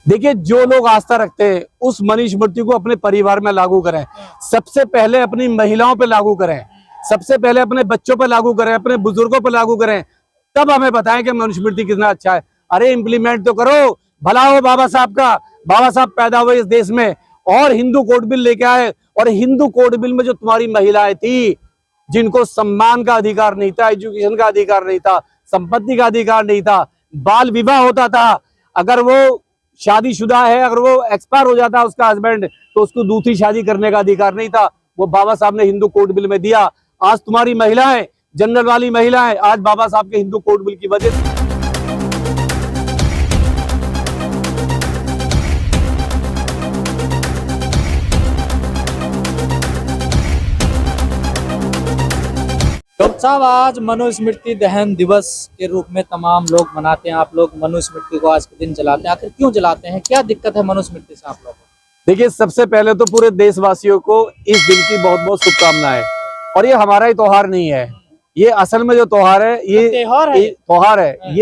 देखिए, जो लोग आस्था रखते हैं उस मनुस्मृति को अपने परिवार में लागू करें। सबसे पहले अपनी महिलाओं पे लागू करें, सबसे पहले अपने बच्चों पे लागू करें, अपने बुजुर्गों पे लागू करें, तब हमें बताएं कि मनुस्मृति कितना अच्छा है। अरे इम्प्लीमेंट तो करो, भला हो बाबा साहब का। बाबा साहब पैदा हुए इस देश में और हिंदू कोड बिल लेके आए, और हिंदू कोड बिल में जो तुम्हारी महिलाएं थी जिनको सम्मान का अधिकार नहीं था, एजुकेशन का अधिकार नहीं था, संपत्ति का अधिकार नहीं था, बाल विवाह होता था, अगर वो शादीशुदा है, अगर वो एक्सपायर हो जाता उसका हस्बैंड, तो उसको दूसरी शादी करने का अधिकार नहीं था, वो बाबा साहब ने हिंदू कोड बिल में दिया। आज तुम्हारी महिलाएं, जनरल वाली महिलाएं, आज बाबा साहब के हिंदू कोड बिल की वजह से डॉक्टर साहब, आज मनुस्मृति दहन दिवस के रूप में तमाम लोग मनाते हैं। आप लोग मनुस्मृति को आज के दिन जलाते हैं, आखिर क्यों जलाते हैं? क्या दिक्कत है मनुस्मृति से आप लोगों को? देखिए, सबसे पहले तो पूरे देशवासियों को इस दिन की बहुत बहुत शुभकामनाएं। और ये हमारा ही त्योहार नहीं है, ये असल में जो त्योहार है, ये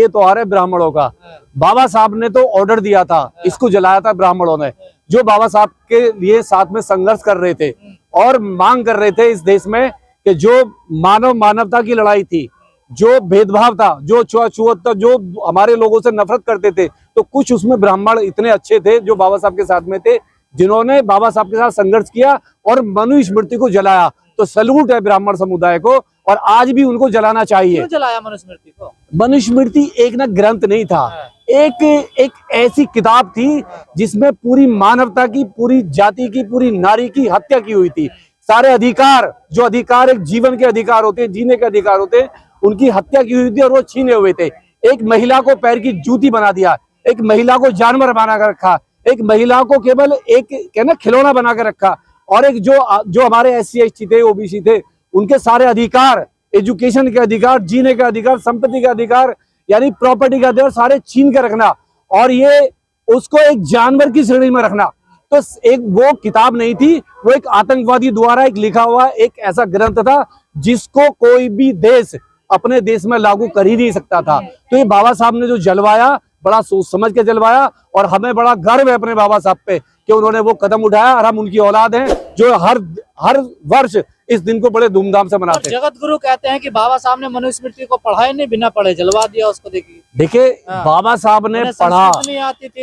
त्योहार है ब्राह्मणों का। बाबा साहब ने तो ऑर्डर दिया था, इसको जलाया था ब्राह्मणों ने, जो बाबा साहब के लिए साथ में संघर्ष कर रहे थे और मांग कर रहे थे इस देश में कि जो मानवता की लड़ाई थी, जो भेदभाव था, जो छुआछूत था, जो हमारे लोगों से नफरत करते थे, तो कुछ उसमें ब्राह्मण इतने अच्छे थे जो बाबा साहब के साथ में थे, जिन्होंने बाबा साहब के साथ संघर्ष किया और मनुस्मृति को जलाया। तो सैल्यूट है ब्राह्मण समुदाय को, और आज भी उनको जलाना चाहिए। क्यों जलाया मनुस्मृति को? मनुस्मृति एक ना ग्रंथ नहीं था, एक ऐसी किताब थी जिसमें पूरी मानवता की, पूरी जाति की, पूरी नारी की हत्या की हुई थी। सारे अधिकार, जो अधिकार एक जीवन के अधिकार होते हैं, जीने के अधिकार होते हैं, उनकी हत्या की हुई थी और वो छीने हुए थे। एक महिला को पैर की जूती बना दिया, एक महिला को जानवर बना कर रखा, एक महिला को केवल एक कहना खिलौना बना कर रखा, और एक जो हमारे SC ST थे, OBC थे, उनके सारे अधिकार, एजुकेशन के अधिकार, जीने के अधिकार, संपत्ति के अधिकार, यानी प्रॉपर्टी का अधिकार सारे छीन कर रखना, और ये उसको एक जानवर की श्रेणी में रखना। तो एक वो किताब नहीं थी, वो एक आतंकवादी द्वारा एक लिखा हुआ एक ऐसा ग्रंथ था जिसको कोई भी देश अपने देश में लागू कर ही नहीं सकता था। तो ये बाबा साहब ने जो जलवाया, बड़ा सोच समझ के जलवाया, और हमें बड़ा गर्व है अपने बाबा साहब पे कि उन्होंने वो कदम उठाया, और हम उनकी औलाद हैं जो हर वर्ष इस दिन को बड़े धूमधाम से मनाते हैं। जगत गुरु कहते हैं कि बाबा साहब ने मनुस्मृति को पढ़ा ही नहीं, बिना पढ़े जलवा दिया उसको। देखिए, बाबा साहब ने पढ़ा,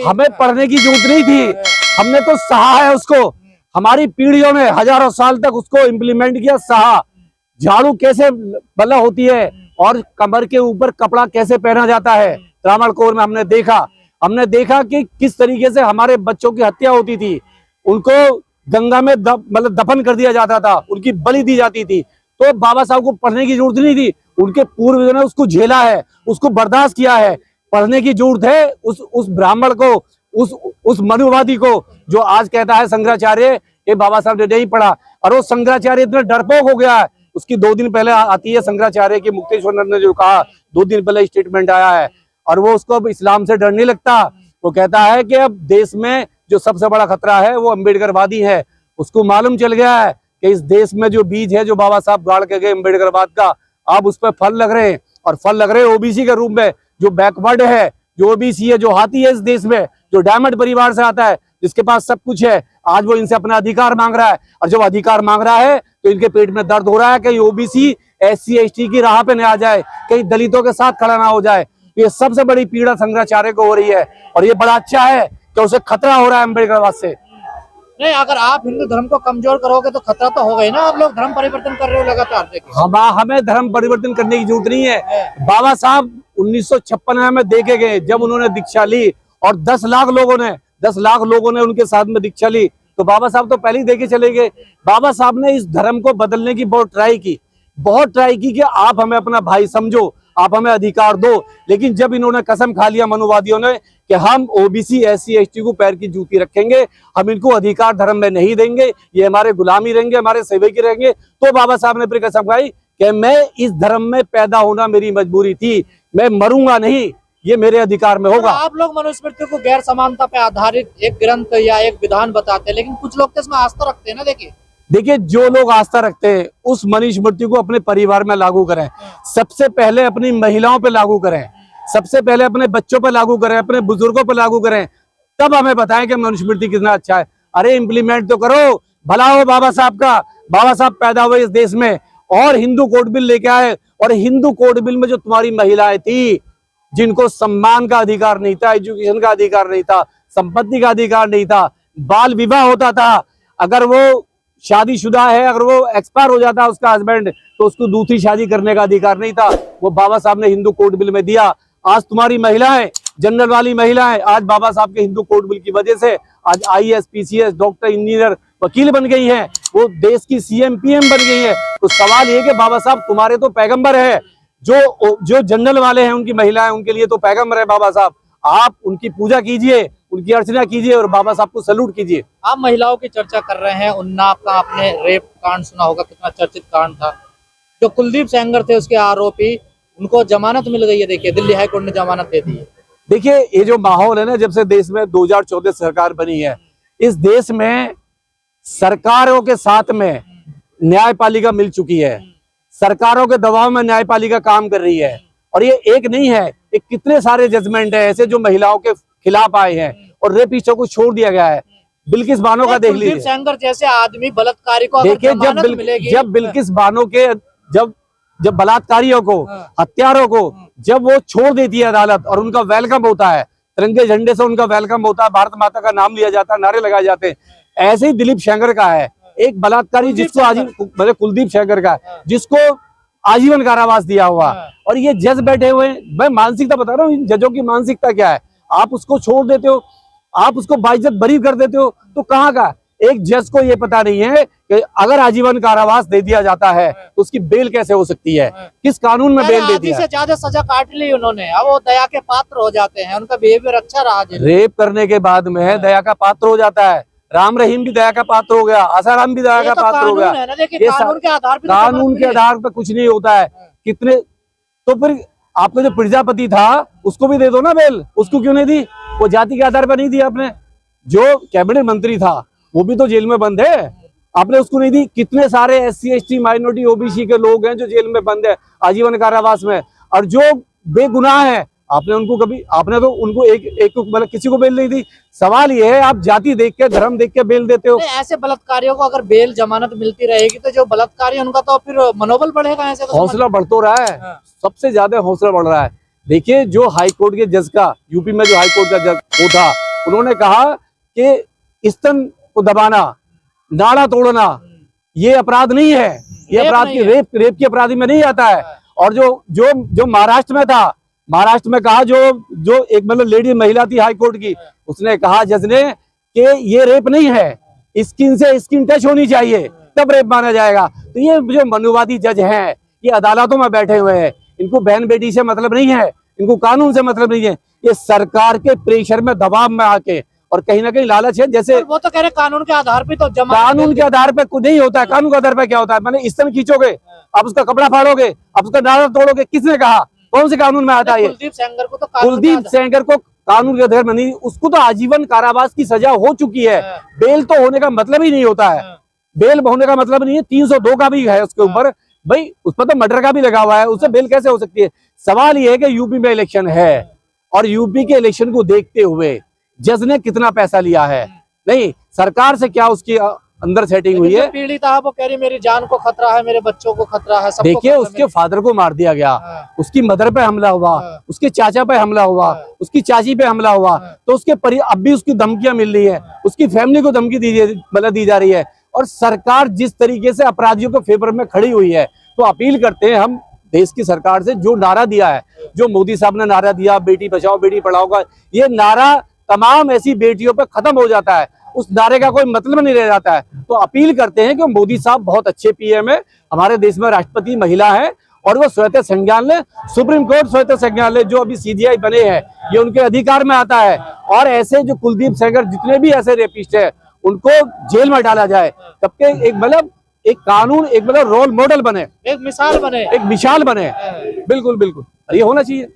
हमें पढ़ने की जरूरत नहीं थी, हमने तो सहा है उसको। हमारी पीढ़ियों ने हजारों साल तक उसको इम्प्लीमेंट किया, सहा। झाड़ू कैसे बल्ला होती है और कमर के ऊपर कपड़ा कैसे पहना जाता है, त्रावणकोर में हमने देखा कि किस तरीके से हमारे बच्चों की हत्या होती थी, उनको गंगा में दफन कर दिया जाता था, उनकी बलि दी जाती थी। तो बाबा साहब को पढ़ने की जरूरत नहीं थी, उनके पूर्वजों ने उसको झेला है, उसको बर्दाश्त किया है। पढ़ने की जरूरत है उस ब्राह्मण को, उस मनुवादी को, जो आज कहता है शंकराचार्य ये बाबा साहब ने नहीं पढ़ा। और वो शंकराचार्य इतना डरपोक हो गया है, उसकी 2 दिन पहले आती है शंकराचार्य की, मुक्तेश्वर ने जो कहा 2 दिन पहले स्टेटमेंट आया है, और वो उसको अब इस्लाम से डर नहीं लगता। वो कहता है कि अब देश में जो सबसे बड़ा खतरा है वो अम्बेडकरवादी है। उसको मालूम चल गया है कि इस देश में जो बीज है, जो बाबा साहब गाड़ के गए अम्बेडकरवाद का, अब उस पर फल लग रहे हैं, और फल लग रहे हैं OBC के रूप में। जो बैकवर्ड है, जो OBC है, जो हाथी है इस देश में, जो डायमंड परिवार से आता है, जिसके पास सब कुछ है, आज वो इनसे अपना अधिकार मांग रहा है। और जब अधिकार मांग रहा है तो इनके पेट में दर्द हो रहा है, कहीं OBC SC ST की राह पे न आ जाए, कहीं दलितों के साथ खड़ा ना हो जाए। ये सबसे बड़ी पीड़ा शंकराचार्य को हो रही है, और ये बड़ा अच्छा है कि उसे खतरा हो रहा है अम्बेडकरवाद से। नहीं, अगर आप हिंदू धर्म को कमजोर करोगे तो खतरा तो होगा ही ना। आप लोग धर्म परिवर्तन कर रहे हो लगातार। हमें धर्म परिवर्तन करने की जरूरत नहीं है। बाबा साहब 1956 में देखे गए, जब उन्होंने दीक्षा ली और 10 लाख लोगों ने उनके साथ में दीक्षा ली, तो बाबा साहब तो पहले ही देके चले गए। बाबा साहब ने इस धर्म को बदलने की बहुत ट्राई की कि आप हमें अपना भाई समझो, आप हमें अधिकार दो। लेकिन जब इन्होंने कसम खा लिया मनोवादियों ने कि हम OBC SC ST को पैर की जूती रखेंगे, हम इनको अधिकार धर्म में नहीं देंगे, ये हमारे गुलामी रहेंगे, हमारे सेवकी रहेंगे, तो बाबा साहब ने फिर कसम खाई कि मैं इस धर्म में पैदा होना मेरी मजबूरी थी, मैं मरूंगा नहीं, ये मेरे अधिकार में होगा। आप लोग मनुस्मृति को गैर समानता पे आधारित एक ग्रंथ या एक विधान बताते हैं, लेकिन कुछ लोग तो इसमें आस्था रखते हैं ना। देखिए, जो लोग आस्था रखते हैं उस मनुस्मृति को अपने परिवार में लागू करें। सबसे पहले अपनी महिलाओं पे लागू करें, सबसे पहले अपने बच्चों पे लागू करें, अपने बुजुर्गों पे लागू करें, तब हमें बताएं कि मनुस्मृति कितना अच्छा है। अरे इम्प्लीमेंट तो करो, भला हो बाबा साहब का। बाबा साहब पैदा हुए इस देश में और हिंदू कोड बिल लेके आए, और हिंदू कोड बिल में जो तुम्हारी महिलाएं थी जिनको सम्मान का अधिकार नहीं था, एजुकेशन का अधिकार नहीं था, संपत्ति का अधिकार नहीं था, बाल विवाह होता था, अगर वो शादीशुदा है, अगर वो एक्सपायर हो जाता उसका हस्बैंड, तो उसको दूसरी शादी करने का अधिकार नहीं था, वो बाबा साहब ने हिंदू कोड बिल में दिया। आज तुम्हारी महिलाएं, जनरल वाली महिलाएं, आज बाबा साहब के हिंदू कोड बिल की वजह से आज IAS, PCS, डॉक्टर, इंजीनियर, वकील बन गई हैं, वो देश की CM PM बन गई है। तो सवाल ये कि बाबा साहब तुम्हारे तो पैगंबर है, जो जनरल वाले हैं उनकी महिलाएं, उनके लिए तो पैगंबर है बाबा साहब। आप उनकी पूजा कीजिए, उनकी अर्चना कीजिए और बाबा साहब को सैल्यूट कीजिए। आप महिलाओं की चर्चा कर रहे हैं, उन्नाव का आपने रेप कांड सुना होगा, कितना चर्चित कांड था। जो कुलदीप सेंगर थे उसके आरोपी, उनको जमानत मिल गई है। देखिए दिल्ली हाईकोर्ट ने जमानत दे दी है। देखिए ये जो माहौल है ना, जब से देश में 2014 सरकार बनी है, इस देश में सरकारों के साथ में न्यायपालिका मिल चुकी है, सरकारों के दबाव में न्यायपालिका काम कर रही है। और ये एक नहीं है, ये कितने सारे जजमेंट है ऐसे जो महिलाओं के खिलाफ आए हैं और रेपिस्टों को छोड़ दिया गया है। बिल्किस बानो का देख लीजिए, कुलदीप सेंगर जैसे आदमी बलात्कारी को देखिए जब बिल्किस बानो के जब बलात्कारियों को, हत्यारों को जब वो छोड़ देती है अदालत और उनका वेलकम होता है, तिरंगे झंडे से उनका वेलकम होता है, भारत माता का नाम लिया जाता है, नारे लगाए जाते हैं। ऐसे ही दिलीप सेंगर का है, एक बलात्कारी जिसको मतलब कुलदीप सेंगर का, जिसको आजीवन कारावास दिया हुआ, और ये जज बैठे हुए हैं। मैं मानसिकता बता रहा हूँ, इन जजों की मानसिकता क्या है। आप उसको छोड़ देते हो, आप उसको बाइज्जत बरी कर देते हो, तो कहाँ का एक जज को ये पता नहीं है कि अगर आजीवन कारावास दे दिया जाता है तो उसकी बेल कैसे हो सकती है, किस कानून में बेल दे दिया। से ज्यादा सजा काट ली उन्होंने, अब वो दया के पात्र हो जाते हैं, उनका बिहेवियर अच्छा रहा। रेप करने के बाद में दया का पात्र हो जाता है। राम रहीम भी दया का पात्र हो गया, आसाराम भी दया का पात्र हो गया। ये कानून के आधार पर कुछ नहीं होता है। कितने तो फिर आपका जो प्रजापति था उसको भी दे दो ना बेल, उसको क्यों नहीं दी? वो जाति के आधार पर नहीं दिया आपने। जो कैबिनेट मंत्री था वो भी तो जेल में बंद है, आपने उसको नहीं दी। कितने सारे SC ST माइनॉरिटी OBC के लोग हैं जो जेल में बंद है आजीवन कारावास में, और जो बेगुनाह है आपने तो उनको एक मतलब किसी को बेल नहीं दी। सवाल ये है, आप जाति देख के, धर्म देख के बेल देते हो। ऐसे बलात्कारियों को अगर बेल जमानत मिलती रहेगी तो जो बलात्कारी उनका तो फिर मनोबल बढ़ेगा। ऐसे तो हौसला बढ़ तो रहा है, सबसे ज्यादा हौसला बढ़ रहा है। देखिए जो हाईकोर्ट के जज का, यूपी में जो हाईकोर्ट का जज वो था, उन्होंने कहा कि स्तन को दबाना, नाड़ा तोड़ना ये अपराध नहीं है, ये अपराध की रेप की अपराधी में नहीं आता है। और जो महाराष्ट्र में था, महाराष्ट्र में कहा जो एक मतलब लेडी महिला थी हाईकोर्ट की, उसने कहा जज ने कि ये रेप नहीं है, स्किन से स्किन टच होनी चाहिए तब रेप माना जाएगा। तो ये जो मनुवादी जज हैं ये अदालतों में बैठे हुए हैं, इनको बहन बेटी से मतलब नहीं है, इनको कानून से मतलब नहीं है। ये सरकार के प्रेशर में, दबाव में आके, और कहीं ना कहीं लालच है। जैसे वो तो कह रहे कानून के आधार पे, तो कानून के आधार पे कुछ नहीं होता है। कानून के आधार पे क्या होता है? मैंने स्तन खींचोगे, आप उसका कपड़ा फाड़ोगे, आप उसका नाड़ा तोड़ोगे, किसने कहा? कौन से कानून में आता है? कुलदीप सेंगर को कानून के आधार में नहीं, उसको तो आजीवन कारावास की सजा हो चुकी है। बेल तो होने का मतलब ही नहीं होता है, बेल होने का मतलब नहीं है। 302 का भी है उसके ऊपर, भाई उस पर तो मर्डर का भी लगा हुआ है, उससे बेल कैसे हो सकती है? सवाल ये है कि यूपी में इलेक्शन है और यूपी के इलेक्शन को देखते हुए जज ने कितना पैसा लिया है, नहीं सरकार से क्या उसकी अंदर सेटिंग हुई है। पीड़ित है वो कह रही मेरी जान को खतरा है, मेरे बच्चों को खतरा है। देखिए उसके फादर को मार दिया गया, उसकी मदर पे हमला हुआ, उसके चाचा पे हमला हुआ, उसकी चाची पे हमला हुआ, तो उसके अब भी उसकी धमकियां मिल रही है, उसकी फैमिली को धमकी दी जा रही है। और सरकार जिस तरीके से अपराधियों के फेवर में खड़ी हुई है, तो अपील करते हैं हम देश की सरकार से, जो नारा दिया है, जो मोदी साहब ने नारा दिया बेटी बचाओ बेटी पढ़ाओ का, ये नारा तमाम ऐसी बेटियों पे खत्म हो जाता है, उस नारे का कोई मतलब नहीं रह जाता है। तो अपील करते हैं कि मोदी साहब बहुत अच्छे PM है, हमारे देश में राष्ट्रपति महिला है और वो स्वतः संज्ञान ले, सुप्रीम कोर्ट स्वतः संज्ञान ले। जो अभी CGI बने हैं ये उनके अधिकार में आता है, और ऐसे जो कुलदीप सेंगर जितने भी ऐसे रेपिस्ट है उनको जेल में डाला जाए, तब के एक कानून एक रोल मॉडल बने, एक मिसाल बने, एक मिसाल बने। बिल्कुल बिल्कुल ये होना चाहिए।